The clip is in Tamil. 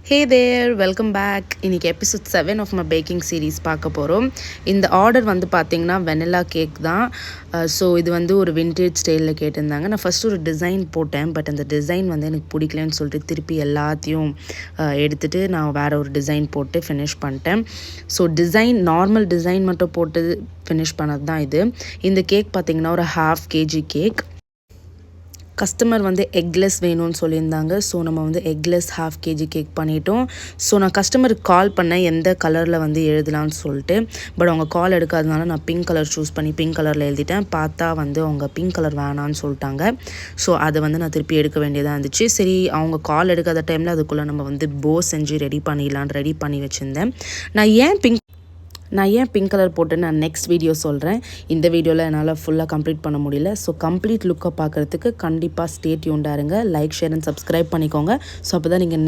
Hey there, welcome back. இன்னைக்கு episode 7 of my baking series பார்க்க போகிறோம். இந்த ஆர்டர் வந்து பார்த்திங்கன்னா வெனிலா கேக் தான். ஸோ இது வந்து ஒரு விண்டேஜ் ஸ்டைலில் கேட்டிருந்தாங்க. நான் ஃபஸ்ட்டு ஒரு டிசைன் போட்டேன், பட் அந்த டிசைன் வந்து எனக்கு பிடிக்கலன்னு சொல்லிட்டு திருப்பி எல்லாத்தையும் எடுத்துகிட்டு நான் வேறு ஒரு டிசைன் போட்டு ஃபினிஷ் பண்ணிட்டேன். ஸோ நார்மல் டிசைன் மட்டும் போட்டு ஃபினிஷ் பண்ணது தான் இது. இந்த கேக் பார்த்திங்கன்னா ஒரு 1/2 kg கேக். கஸ்டமர் வந்து எக்லெஸ் வேணும்னு சொல்லியிருந்தாங்க. ஸோ நம்ம வந்து எக்லெஸ் 1/2 kg கேக் பண்ணிட்டோம். ஸோ நான் கஸ்டமருக்கு கால் பண்ணேன் எந்த கலரில் வந்து எழுதலான்னு சொல்லிட்டு. பட் அவங்க கால் எடுக்காதனால நான் பிங்க் கலர் சூஸ் பண்ணி பிங்க் கலரில் எழுதிட்டேன். பார்த்தா வந்து அவங்க பிங்க் கலர் வேணான்னு சொல்லிட்டாங்க. ஸோ அதை வந்து நான் திருப்பி எடுக்க வேண்டியதாக இருந்துச்சு. சரி, அவங்க கால் எடுக்காத டைமில் அதுக்குள்ளே நம்ம வந்து போ செஞ்சு ரெடி பண்ணி வச்சுருந்தேன். நான் ஏன் பிங்க் கலர் போட்டு நான் நெக்ஸ்ட் வீடியோ சொல்கிறேன். இந்த வீடியோவில் என்னால் ஃபுல்லாக கம்ப்ளீட் பண்ண முடியல. ஸோ கம்ப்ளீட் லுக்கை பார்க்குறதுக்கு கண்டிப்பாக ஸ்டே டியூன்டாக இருங்க. லைக், ஷேர் அண்ட் சப்ஸ்கிரைப் பண்ணிக்கோங்க. ஸோ அப்போ தான் நீங்கள்